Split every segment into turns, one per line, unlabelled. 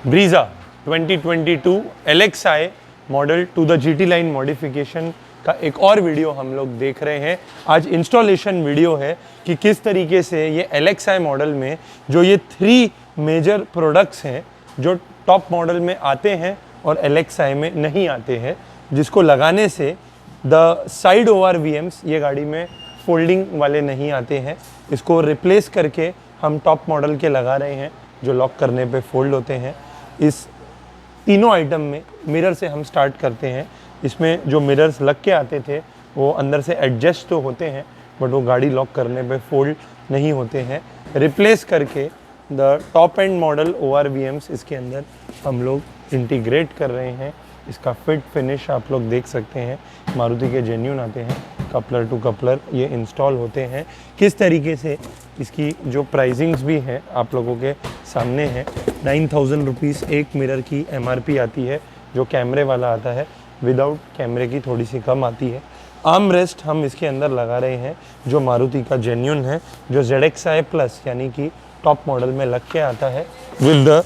Brezza 2022 LXi model to the GT line modification का एक और वीडियो हम लोग देख रहे हैं। आज इंस्टॉलेशन वीडियो है कि किस तरीके से ये LXi मॉडल में जो ये 3 मेजर प्रोडक्ट्स हैं जो टॉप मॉडल में आते हैं और LXi में नहीं आते हैं, जिसको लगाने से द साइड ORVMs ये गाड़ी में फोल्डिंग वाले नहीं आते हैं, इसको रिप्लेस करके हम टॉप मॉडल के लगा रहे हैं जो लॉक करने पे फोल्ड होते हैं। इस तीनों आइटम में मिरर से हम स्टार्ट करते हैं। इसमें जो मिरर्स लग के आते थे वो अंदर से एडजस्ट तो होते हैं बट वो गाड़ी लॉक करने पे फोल्ड नहीं होते हैं। रिप्लेस करके the top and model ORVMs इसके अंदर हम लोग इंटीग्रेट कर रहे हैं। इसका फिट फिनिश आप लोग देख सकते हैं, मारुति के जेन्यून आते हैं, कपलर टू कपलर ये इंस्टॉल होते हैं। किस तरीके से इसकी जो प्राइसिंग्स भी हैं आप लोगों के सामने है। 9,000 रुपीज़ एक मिरर की MRP आती है जो कैमरे वाला आता है, विदाउट कैमरे की थोड़ी सी कम आती है। आर्म रेस्ट हम इसके अंदर लगा रहे हैं जो मारुति का जेन्यून है, जो ZXi प्लस यानी कि टॉप मॉडल में लग के आता है with the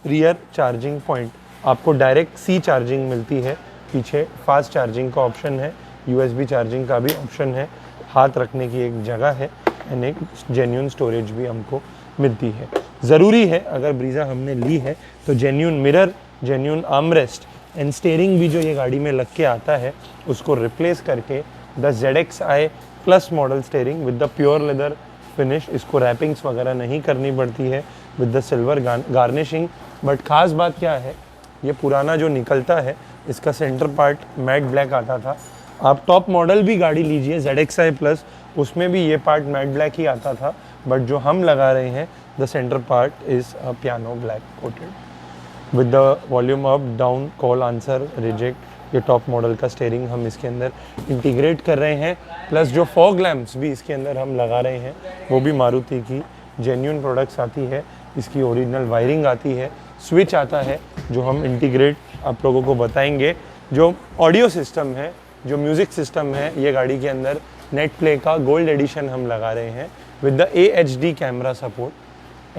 rear charging point. आपको डायरेक्ट C चार्जिंग मिलती है, पीछे फास्ट चार्जिंग का ऑप्शन है, USB चार्जिंग का भी ऑप्शन है, हाथ रखने की एक जगह है एंड एक जेन्यून स्टोरेज भी हमको मिलती है। ज़रूरी है अगर ब्रीजा हमने ली है तो genuine mirror, genuine armrest and steering भी जो ये गाड़ी में लग के आता है उसको रिप्लेस करके the ZXi plus model steering with the pure leather finish, इसको रैपिंग्स वगैरह नहीं करनी पड़ती है with the silver garnishing. But ख़ास बात क्या है, ये पुराना जो निकलता है इसका सेंटर पार्ट मैट ब्लैक आता था। आप टॉप मॉडल भी गाड़ी लीजिए ZXi प्लस, उसमें भी ये पार्ट मैट ब्लैक ही आता था, बट जो हम लगा रहे हैं the centre part is piano black coated with the volume up down call answer reject. ये टॉप मॉडल का स्टीयरिंग हम इसके अंदर इंटीग्रेट कर रहे हैं, प्लस जो फॉग लैम्प्स भी इसके अंदर हम लगा रहे हैं वो भी मारुति की जेन्यून प्रोडक्ट्स आती है। इसकी ओरिजिनल वायरिंग आती है, स्विच आता है जो हम इंटीग्रेट आप लोगों को बताएंगे। जो ऑडियो सिस्टम है, जो म्यूज़िक सिस्टम है, ये गाड़ी के अंदर नेट प्ले का गोल्ड एडिशन हम लगा रहे हैं with the AHD camera support.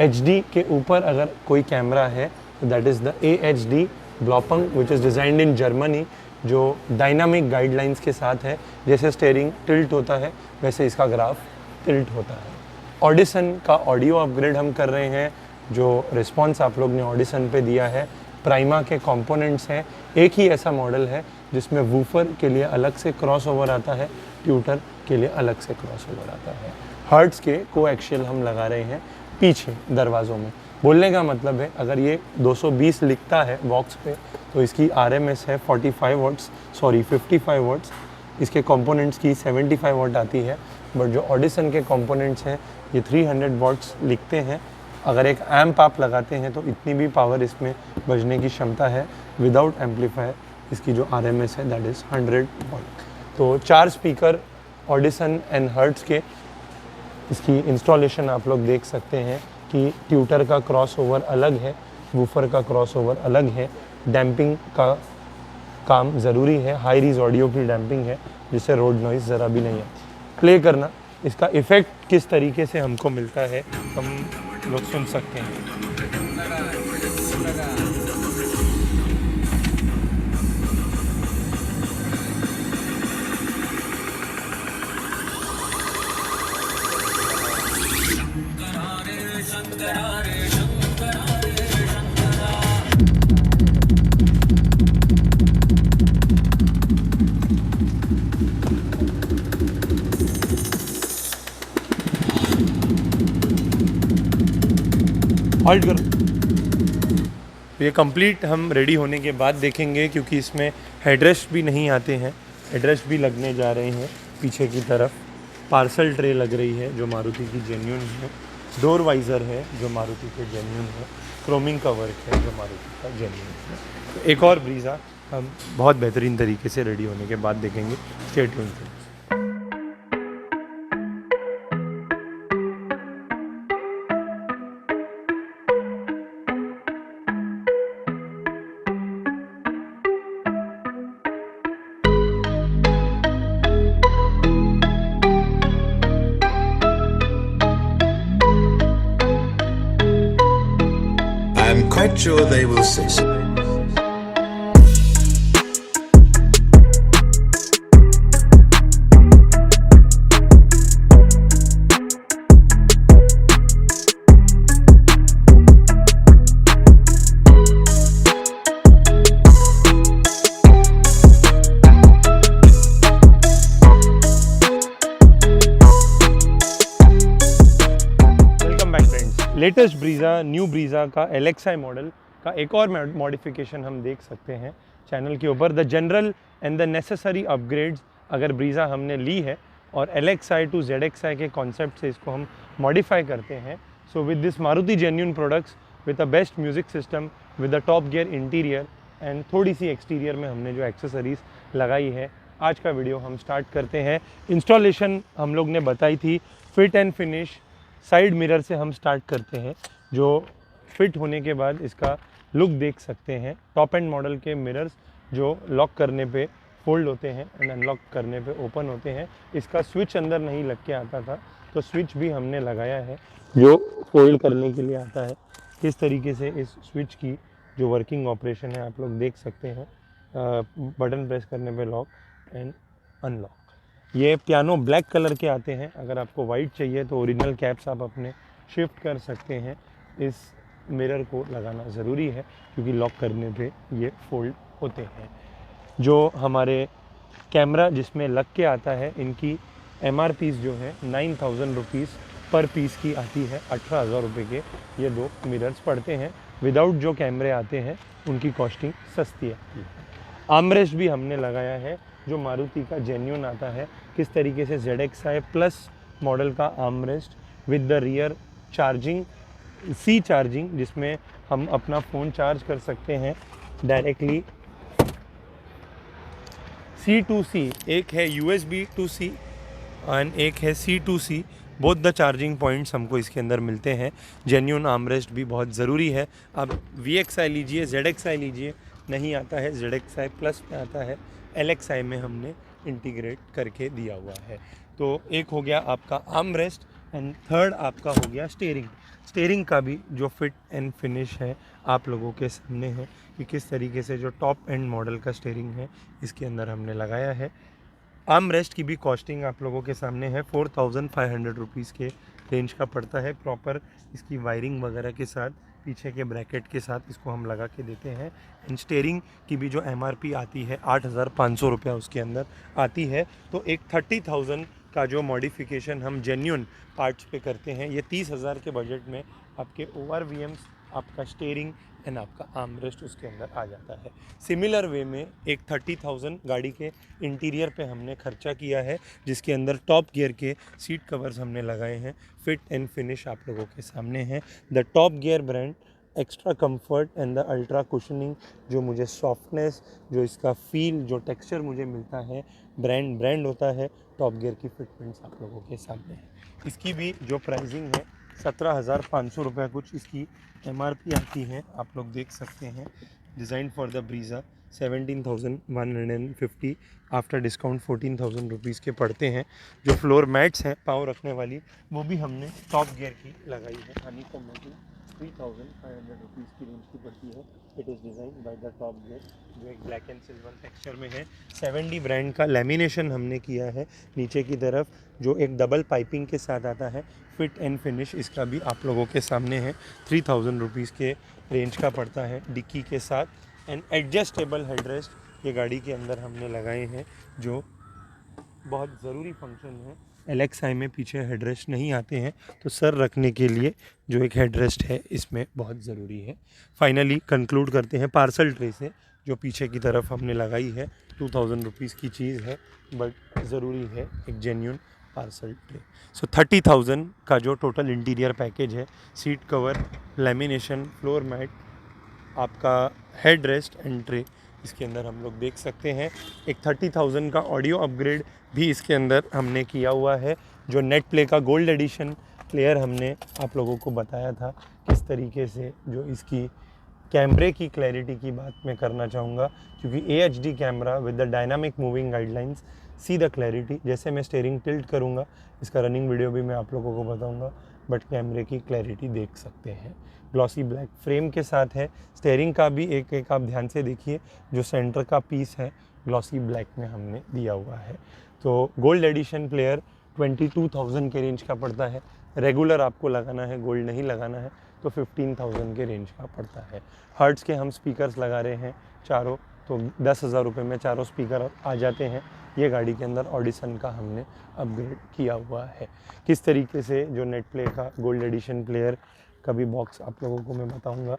HD के ऊपर अगर कोई कैमरा है तो that is the AHD Blaupunkt which is designed in Germany, जो डायनामिक गाइडलाइंस के साथ है। जैसे स्टीयरिंग टिल्ट होता है वैसे इसका ग्राफ टिल्ट होता है। ऑडिसन का ऑडियो अपग्रेड हम कर रहे हैं, जो रिस्पॉन्स आप लोग ने ऑडिसन पे दिया है। प्राइमा के कंपोनेंट्स हैं, एक ही ऐसा मॉडल है जिसमें वूफर के लिए अलग से क्रॉसओवर आता है, ट्यूटर के लिए अलग से क्रॉसओवर आता है। हर्ट्स के कोएक्सियल हम लगा रहे हैं पीछे दरवाज़ों में। बोलने का मतलब है अगर ये 220 लिखता है बॉक्स पे तो इसकी RMS है 55 वाट्स। इसके कंपोनेंट्स की 75 वाट आती है, बट जो ऑडिसन के कंपोनेंट्स हैं ये 300 वाट्स लिखते हैं। अगर एक एम्प आप लगाते हैं तो इतनी भी पावर इसमें बजने की क्षमता है। विदाउट एम्पलीफायर इसकी जो RMS है दैट इज़ 100 वाट। तो 4 स्पीकर ऑडिसन एंड हर्ट्स के, इसकी इंस्टॉलेशन आप लोग देख सकते हैं कि ट्यूटर का क्रॉसओवर अलग है, वूफर का क्रॉसओवर अलग है। डैम्पिंग का काम ज़रूरी है, हाई रीज ऑडियो की डैम्पिंग है जिससे रोड नॉइज़ ज़रा भी नहीं आती। प्ले करना, इसका इफ़ेक्ट किस तरीके से हमको मिलता है हम लोग सुन सकते हैं। हॉल्ट करो। ये कंप्लीट हम रेडी होने के बाद देखेंगे, क्योंकि इसमें हेडरेस्ट भी नहीं आते हैं, हेडरेस्ट भी लगने जा रहे हैं पीछे की तरफ। पार्सल ट्रे लग रही है जो मारुति की जेन्यून है, डोर वाइज़र है जो मारुति के जेन्यून है, क्रोमिंग का वर्क है जो मारुति का जेन्यून है। तो एक और ब्रीजा हम बहुत बेहतरीन तरीके से रेडी होने के बाद देखेंगे। Stay tuned.
I'm quite sure they will see.
Latest Brezza new Brezza का LXi मॉडल का एक और मॉडिफिकेशन हम देख सकते हैं चैनल के ऊपर। The general and the necessary upgrades अगर ब्रीज़ा हमने ली है और LXi टू ZXi के कॉन्सेप्ट से इसको हम मॉडिफाई करते हैं। So with this Maruti genuine products with a best music system with a top gear interior and थोड़ी सी एक्सटीरियर में हमने जो एक्सेसरीज़ लगाई है, आज का वीडियो हम स्टार्ट करते हैं। इंस्टॉलेशन हम लोग ने बताई थी, fit and finish side mirror से हम स्टार्ट करते हैं। जो फिट होने के बाद इसका लुक देख सकते हैं। टॉप एंड मॉडल के मिरर्स जो लॉक करने पे फोल्ड होते हैं एंड अनलॉक करने पे ओपन होते हैं। इसका स्विच अंदर नहीं लग के आता था, तो स्विच भी हमने लगाया है जो फोल्ड करने के लिए आता है। किस तरीके से इस स्विच की जो वर्किंग ऑपरेशन है आप लोग देख सकते हैं। बटन प्रेस करने पे लॉक एंड अनलॉक। ये पियानो ब्लैक कलर के आते हैं। अगर आपको वाइट चाहिए तो ओरिजिनल कैप्स आप अपने शिफ्ट कर सकते हैं। इस मिरर को लगाना ज़रूरी है क्योंकि लॉक करने पे ये फोल्ड होते हैं। जो हमारे कैमरा जिसमें लग के आता है, इनकी MRPs जो है 9000 रुपीज़ पर पीस की आती है। 18,000 रुपये के ये दो मिरर्स पड़ते हैं। विदाउट जो कैमरे आते हैं उनकी कॉस्टिंग सस्ती आती है। आर्मरेस्ट भी हमने लगाया है जो मारुति का जेन्यून आता है। किस तरीके से ZXi प्लस मॉडल का armrest with the rear charging C charging, जिसमें हम अपना फ़ोन चार्ज कर सकते हैं डायरेक्टली C2C। एक है USB to C एंड एक है C2C। Both the charging points हमको इसके अंदर मिलते हैं। जेन्यून आर्मरेस्ट भी बहुत ज़रूरी है। आप VXi लीजिए, ZXi लीजिए, नहीं आता है ZXi प्लस में आता है। LXi में हमने इंटीग्रेट करके दिया हुआ है। तो एक हो गया आपका आर्मरेस्ट एंड थर्ड आपका हो गया स्टीयरिंग। स्टीयरिंग का भी जो फिट एंड फिनिश है आप लोगों के सामने है कि किस तरीके से जो टॉप एंड मॉडल का स्टीयरिंग है इसके अंदर हमने लगाया है। आर्मरेस्ट की भी कॉस्टिंग आप लोगों के सामने है। 4500 रुपीज़ के रेंज का पड़ता है। प्रॉपर इसकी वायरिंग वगैरह के साथ, पीछे के ब्रैकेट के साथ इसको हम लगा के देते हैं। एंड स्टीयरिंग की भी जो MRP आती है 8500 रुपया उसके अंदर आती है। तो एक 30,000 का जो मॉडिफिकेशन हम जेन्यून पार्ट्स पे करते हैं, ये 30,000 के बजट में आपके ORVMs, आपका स्टीयरिंग एंड आपका आर्मरेस्ट उसके अंदर आ जाता है। सिमिलर वे में एक 30,000 गाड़ी के इंटीरियर पे हमने खर्चा किया है, जिसके अंदर टॉप गियर के सीट कवर्स हमने लगाए हैं। फिट एंड फिनिश आप लोगों के सामने है। The top gear brand, extra comfort and the ultra cushioning, जो मुझे सॉफ्टनेस, जो इसका फील, जो टेक्सचर मुझे मिलता है, ब्रांड होता है। टॉप गियर की फिटमेंट्स आप लोगों के सामने है। इसकी भी जो प्राइसिंग है 17,500 रुपये कुछ इसकी MRP आती है। आप लोग देख सकते हैं। Design for the Brezza 17,150 after discount 14,000 rupees के पड़ते हैं। जो फ्लोर मैट्स हैं पाँव रखने वाली, वो भी हमने टॉप गियर की लगाई है। हनीकॉम में 3,500 रुपीज़ की रेंज की पड़ती है। It is design by the top gear, जो एक ब्लैक एंड सिल्वर टेक्सचर में है। 7D ब्रांड का लैमिनेशन हमने किया है नीचे की तरफ, जो एक डबल पाइपिंग के साथ आता है। फिट एंड फिनिश इसका भी आप लोगों के सामने है। 3,000 रुपीज़ के रेंज का पड़ता है डिक्की के साथ। एंड एडजस्टेबल हेडरेस्ट ये गाड़ी के अंदर हमने लगाए हैं, जो बहुत ज़रूरी फंक्शन है। LXi में पीछे हेडरेस्ट नहीं आते हैं, तो सर रखने के लिए जो एक हेडरेस्ट है इसमें बहुत ज़रूरी है। फाइनली कंक्लूड करते हैं पार्सल ट्रे से, जो पीछे की तरफ हमने लगाई है। 2,000 रुपीज़ की चीज़ है, बट ज़रूरी है एक जेन्यून पार्सल ट्रे। सो 30,000 का जो टोटल इंटीरियर पैकेज है, seat cover, lamination, floor mat, आपका हेड रेस्ट एंड ट्रे, इसके अंदर हम लोग देख सकते हैं। एक 30,000 का ऑडियो अपग्रेड भी इसके अंदर हमने किया हुआ है। जो नेट प्ले का गोल्ड एडिशन प्लेयर हमने आप लोगों को बताया था, किस तरीके से जो इसकी कैमरे की क्लैरिटी की बात मैं करना चाहूँगा, क्योंकि AHD camera with the dynamic moving guidelines see the clarity. जैसे मैं स्टीयरिंग टिल्ट करूँगा, इसका रनिंग वीडियो भी मैं आप लोगों को बताऊँगा, बट कैमरे की क्लैरिटी देख सकते हैं। ग्लॉसी ब्लैक फ्रेम के साथ है। स्टेयरिंग का भी एक आप ध्यान से देखिए, जो सेंटर का पीस है ग्लॉसी ब्लैक में हमने दिया हुआ है। तो गोल्ड एडिशन प्लेयर 22,000 के रेंज का पड़ता है। रेगुलर आपको लगाना है, गोल्ड नहीं लगाना है तो 15,000 के रेंज का पड़ता है। हर्ट्स के हम स्पीकर्स लगा रहे हैं चारों, तो 10,000 रुपये में चारों स्पीकर आ जाते हैं। ये गाड़ी के अंदर ऑडिसन का हमने अपग्रेड किया हुआ है। किस तरीके से जो नेट प्ले का गोल्ड एडिशन प्लेयर का भी बॉक्स आप लोगों को मैं बताऊंगा।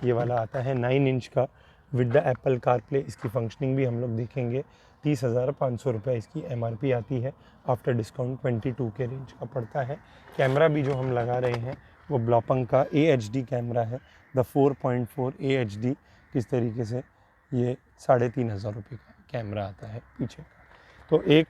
ये वाला आता है 9 इंच का with the Apple car play. इसकी फंक्शनिंग भी हम लोग देखेंगे। 30,500 रुपये इसकी MRP आती है। आफ्टर डिस्काउंट 22 के रेंज का पड़ता है। कैमरा भी जो हम लगा रहे हैं वो ब्लॉपंग का AHD कैमरा है, द 4.4 AHD। किस तरीके से ये 3,500 रुपये का कैमरा आता है पीछे का। तो एक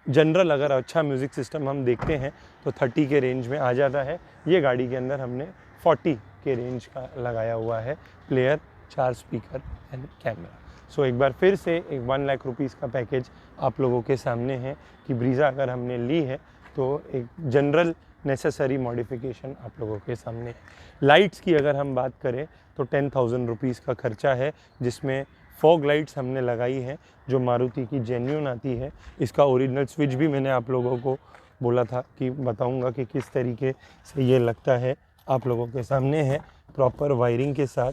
जनरल अगर अच्छा म्यूज़िक सिस्टम हम देखते हैं तो 30 के रेंज में आ जाता है। ये गाड़ी के अंदर हमने 40 के रेंज का लगाया हुआ है प्लेयर, 4 स्पीकर एंड कैमरा। सो एक बार फिर से एक 1 लाख रुपीज़ का पैकेज आप लोगों के सामने है कि ब्रीज़ा अगर हमने ली है तो एक जनरल नेसेसरी मॉडिफिकेशन आप लोगों के सामने है। लाइट्स की अगर हम बात करें तो 10,000 रुपीज़ का खर्चा है, जिसमें फॉग लाइट्स हमने लगाई है जो मारुति की जेन्यून आती है। इसका ओरिजिनल स्विच भी मैंने आप लोगों को बोला था कि बताऊंगा कि किस तरीके से ये लगता है। आप लोगों के सामने है, प्रॉपर वायरिंग के साथ,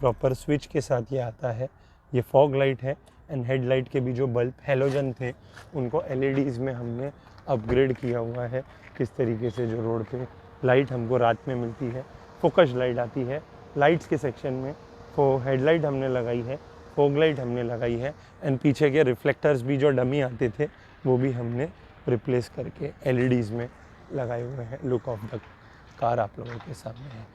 प्रॉपर स्विच के साथ ये आता है। ये फॉग लाइट है एंड हेडलाइट के भी जो बल्ब हेलोजन थे उनको LEDs में हमने अपग्रेड किया हुआ है। किस तरीके से जो रोड पे लाइट हमको रात में मिलती है, फोकस लाइट आती है। लाइट्स के सेक्शन में हेडलाइट हमने लगाई है, फॉग लाइट हमने लगाई है एंड पीछे के रिफ्लेक्टर्स भी जो डमी आते थे वो भी हमने रिप्लेस करके LEDs में लगाए हुए हैं। लुक ऑफ द कार आप लोगों के सामने है।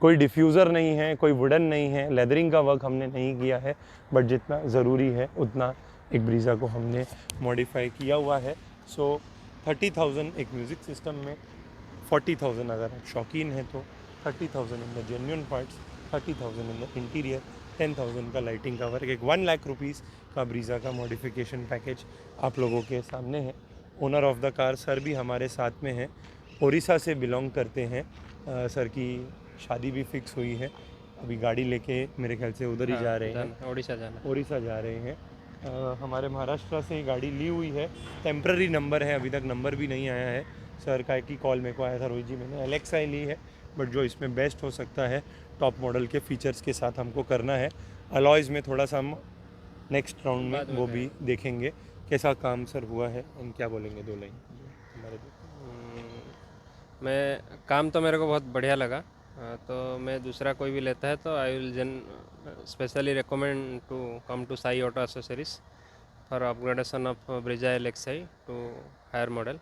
कोई डिफ्यूज़र नहीं है, कोई वुडन नहीं है, लेदरिंग का वर्क हमने नहीं किया है, बट जितना ज़रूरी है उतना एक ब्रीज़ा को हमने मॉडिफाई किया हुआ है। सो 30,000 एक म्यूज़िक सिस्टम में, 40,000 अगर आप शौकीन हैं तो 30,000 in the genuine parts, 30,000 in the interior, 10,000 का लाइटिंग का वर्क, एक 1 लाख रुपीज़ का ब्रीज़ा का मॉडिफिकेशन पैकेज आप लोगों के सामने है। Owner of the car sir भी हमारे साथ में हैं, उड़ीसा से बिलोंग करते हैं। सर की शादी भी फिक्स हुई है, अभी गाड़ी लेके मेरे ख्याल से उधर ही जा रहे हैं, उड़ीसा जा रहे हैं। हमारे महाराष्ट्र से गाड़ी ली हुई है, टेम्प्ररी नंबर है, अभी तक नंबर भी नहीं आया है। सर का की कॉल मेरे को आया था, रोहित जी मैंने एलेक्सा ली है, बट जो इसमें बेस्ट हो सकता है टॉप मॉडल के फीचर्स के साथ हमको करना है। अलॉयज़ में थोड़ा सा हम नेक्स्ट राउंड में वो भी देखेंगे कैसा काम सर हुआ है। हम क्या बोलेंगे 2 लाइन हमारे
मैं काम तो मेरे को बहुत बढ़िया लगा। तो मैं दूसरा कोई भी लेता है तो I will specially recommend to come to Sai auto accessories for upgradation of Brezza LXi to higher model.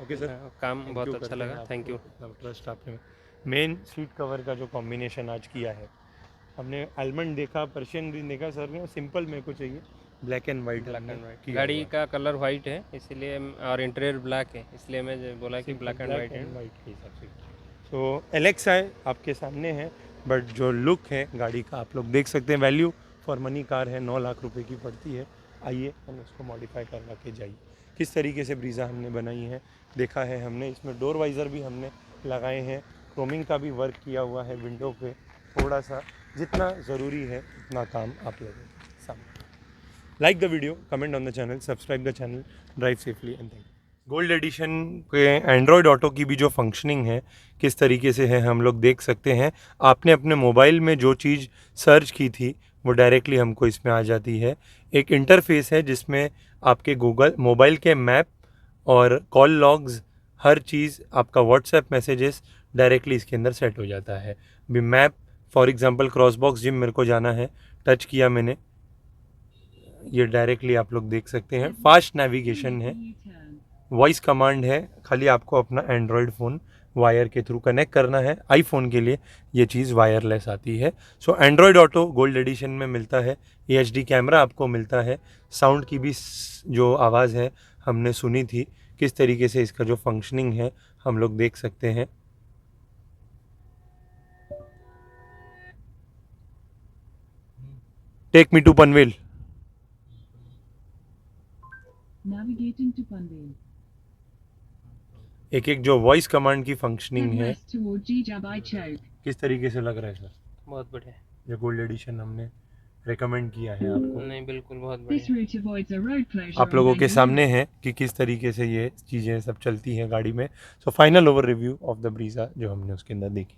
Okay sir,
काम बहुत अच्छा लगा, थैंक यू।
ट्रस्ट आपने। मेन सीट कवर का जो कॉम्बिनेशन आज किया है, हमने आलमंड देखा, पर्शियन ग्रीन देखा, सर ने सिंपल मेरे को चाहिए ब्लैक एंड वाइट।
गाड़ी का कलर वाइट है इसलिए, और इंटीरियर ब्लैक है इसलिए मैं बोला कि ब्लैक एंड वाइट है।
वाइट के हिसाब से। तो LXi आपके सामने है, बट जो लुक है गाड़ी का आप लोग देख सकते हैं। वैल्यू फॉर मनी कार है, 9 लाख रुपए की पड़ती है। आइए हम उसको मॉडिफाई करवा के जाइए। किस तरीके से ब्रीज़ा हमने बनाई है देखा है हमने। इसमें डोर वाइज़र भी हमने लगाए हैं, क्रोमिंग का भी वर्क किया हुआ है विंडो पे। थोड़ा सा जितना ज़रूरी है उतना काम आप लोगों के सामने। Like the video, comment on the channel, subscribe the channel, drive safely and thank you. Gold edition के एंड्रॉयड ऑटो की भी जो फंक्शनिंग है किस तरीके से है हम लोग देख सकते हैं। आपने अपने मोबाइल में जो चीज़ सर्च की थी वो डायरेक्टली हमको इसमें आ जाती है। एक इंटरफेस है जिसमें आपके गूगल मोबाइल के मैप और कॉल लॉग्स, हर चीज़, आपका व्हाट्सएप मैसेजेस डायरेक्टली इसके अंदर सेट हो जाता है। भी map for example cross box gym मेरे को जाना है, टच किया मैंने, ये डायरेक्टली आप लोग देख सकते हैं। फास्ट नेविगेशन है, वॉइस कमांड है, खाली आपको अपना एंड्रॉयड फ़ोन वायर के थ्रू कनेक्ट करना है। आईफोन के लिए ये चीज़ वायरलेस आती है। सो एंड्रॉयड ऑटो गोल्ड एडिशन में मिलता है। AHD कैमरा आपको मिलता है। साउंड की भी जो आवाज़ है हमने सुनी थी, किस तरीके से इसका जो फंक्शनिंग है हम लोग देख सकते हैं। Take me to Panvel,
Navigating to Panvel.
एक एक जो वॉइस कमांड की फंक्शनिंग है
Head west toward Jijabai Chowk.
किस तरीके से लग रहा है सर?
बहुत बढ़िया।
जो गोल्ड एडिशन हमने रेकमेंड किया है आपको,
नहीं, बिल्कुल बहुत
This
बढ़िया।
route avoids a road closure
आप
on
लोगों के
Bengaluru.
सामने है कि किस तरीके से ये चीज़ें सब चलती हैं गाड़ी में। So final over review of the Brezza जो हमने उसके अंदर देखी।